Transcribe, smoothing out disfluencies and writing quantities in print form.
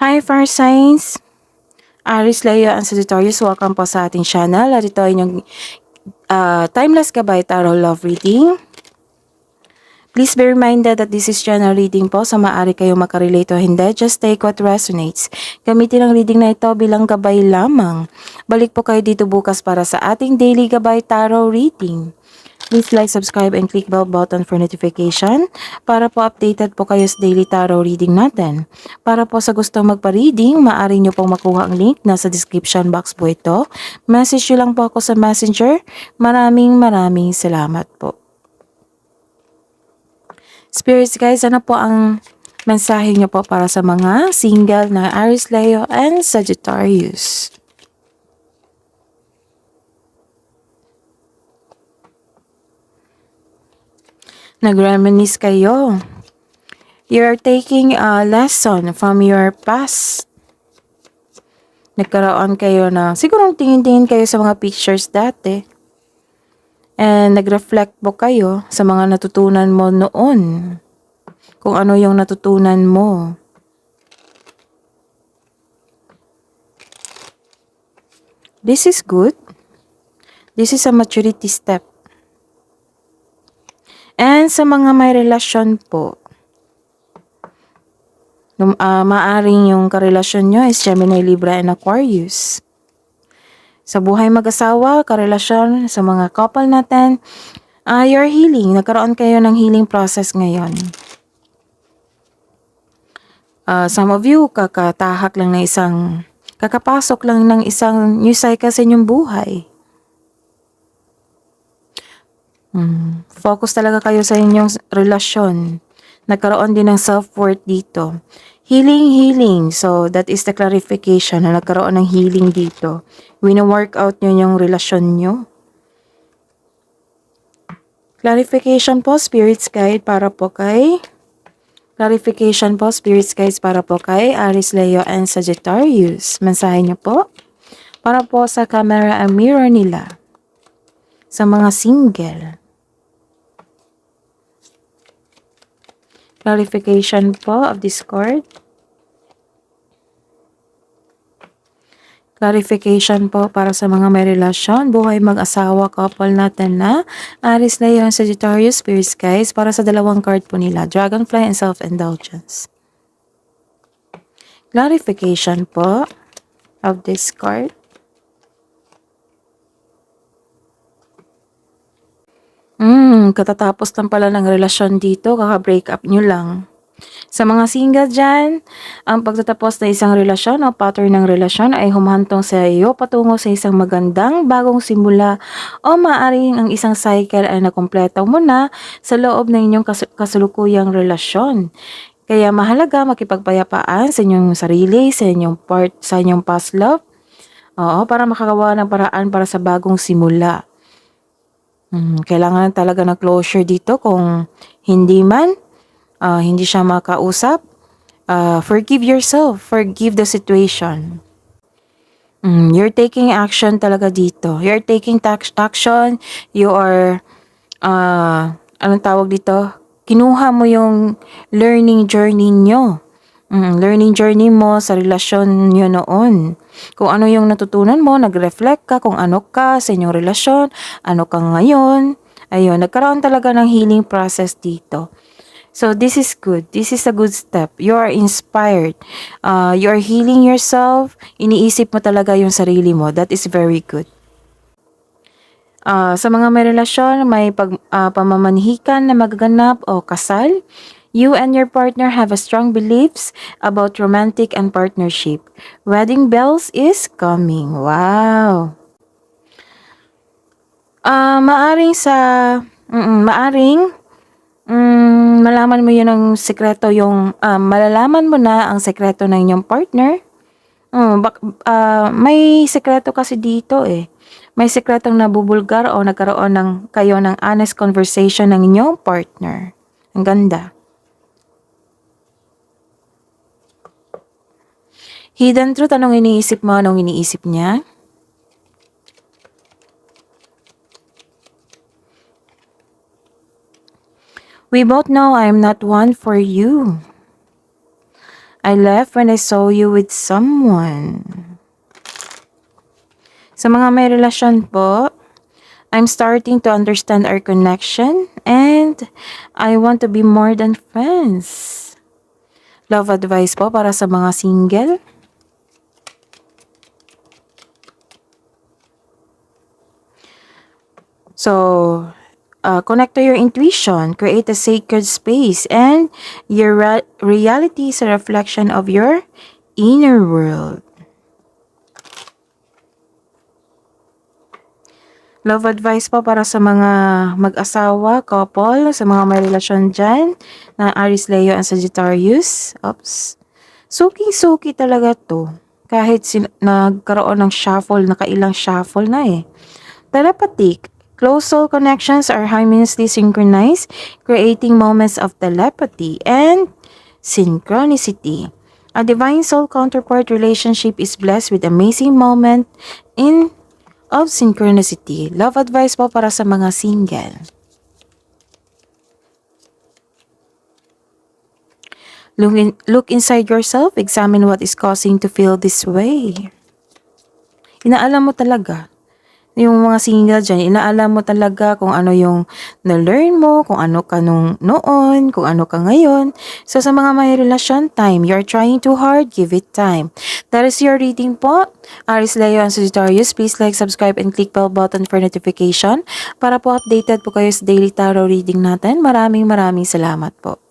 Hi, Fire Signs! Aris Leo and Sagittarius, welcome po sa ating channel. At ito ay inyong Timeless Gabay Tarot Love Reading. Please be reminded that this is general reading po, so maaari kayong makarelate o hindi. Just take what resonates. Gamitin ang reading na ito bilang gabay lamang. Balik po kayo dito bukas para sa ating daily Gabay Tarot Reading. Please like, subscribe, and click bell button for notification para po updated po kayo sa daily tarot reading natin. Para po sa gustong magpa-reading, maaari nyo pong makuha ang link nasa description box po ito. Message nyo lang po ako sa messenger. Maraming salamat po. Spirits guys, ano po ang mensahe nyo po para sa mga single na Aries, Leo, and Sagittarius? Nag-reminisce kayo. You're taking a lesson from your past. Nagkaroon kayo na, siguro tingin-tingin kayo sa mga pictures dati. And nag-reflect po kayo sa mga natutunan mo noon. Kung ano yung natutunan mo. This is good. This is a maturity step. And sa mga may relasyon po, maaring yung karelasyon nyo is Gemini, Libra, and Aquarius. Sa buhay mag-asawa, karelasyon, sa mga couple natin, you're healing. Nagkaroon kayo ng healing process ngayon. Some of you, kakapasok lang ng isang new cycle sa inyong buhay. Focus talaga kayo sa inyong relasyon. Nagkaroon din ng self-worth dito. Healing. So, that is the clarification na nagkaroon ng healing dito. Wino-work out nyo yung relasyon nyo. Clarification po, Spirits Guide, para po kay Aries, Leo, and Sagittarius. Mensahe nyo po. Para po sa camera and mirror nila. Sa mga single. Clarification po of this card. Clarification po para sa mga may relasyon, buhay mag-asawa, couple natin na Aries, Leo, and Sagittarius, Spirits guys, para sa dalawang card po nila, Dragonfly and Self-Indulgence. Clarification po of this card. Katatapos lang pala ng relasyon dito, kaka-break up nyo lang. Sa mga single dyan, ang pagtatapos ng isang relasyon o pattern ng relasyon ay humahantong sa iyo patungo sa isang magandang bagong simula o maaaring ang isang cycle ay nakumpleto mo na sa loob ng inyong kasalukuyang relasyon. Kaya mahalaga makipagpayapaan sa inyong sarili, sa inyong past love, para makagawa ng paraan para sa bagong simula. Kailangan talaga ng closure dito kung hindi man, hindi siya makausap, forgive yourself, forgive the situation. You're taking action talaga dito. You're taking action, you are, anong tawag dito? Kinuha mo yung learning journey nyo. Learning journey mo sa relasyon nyo noon. Kung ano yung natutunan mo, nag-reflect ka kung ano ka sa inyong relasyon, ano ka ngayon. Ayun, nagkaroon talaga ng healing process dito. So this is good. This is a good step. You are inspired. You are healing yourself. Iniisip mo talaga yung sarili mo. That is very good. Sa mga may relasyon, may pamamanhikan na magaganap o kasal. You and your partner have a strong beliefs about romantic and partnership. Wedding bells is coming. Wow. Maaring malaman mo yun ang sekreto malalaman mo na ang sekreto ng inyong partner. May sekreto kasi dito eh. May sekretong nabubulgar o nagkaroon kayo ng honest conversation ng inyong partner. Ang ganda. Hidden truth, anong iniisip mo, anong iniisip niya? We both know I am not one for you. I left when I saw you with someone. Sa mga may relasyon po, I'm starting to understand our connection and I want to be more than friends. Love advice po para sa mga single. So, connect to your intuition, create a sacred space, and your reality is a reflection of your inner world. Love advice po para sa mga mag-asawa, couple, sa mga may relasyon dyan, na Aries, Leo, and Sagittarius. Oops. Suki-suki talaga to. Kahit nagkaroon ng shuffle, nakailang shuffle na eh. Telepathic. Close soul connections are harmoniously synchronized, creating moments of telepathy and synchronicity. A divine soul counterpart relationship is blessed with amazing moment of synchronicity. Love advice po para sa mga single. Look inside yourself, examine what is causing to feel this way. Inaalam mo talaga. Yung mga single dyan, inaalam mo talaga kung ano yung na-learn mo, kung ano ka nung noon, kung ano ka ngayon. So sa mga may relasyon, time. You're trying too hard, give it time. That is your reading po. Aries, Leo, and Sagittarius, please like, subscribe, and click bell button for notification para po updated po kayo sa daily tarot reading natin. Maraming salamat po.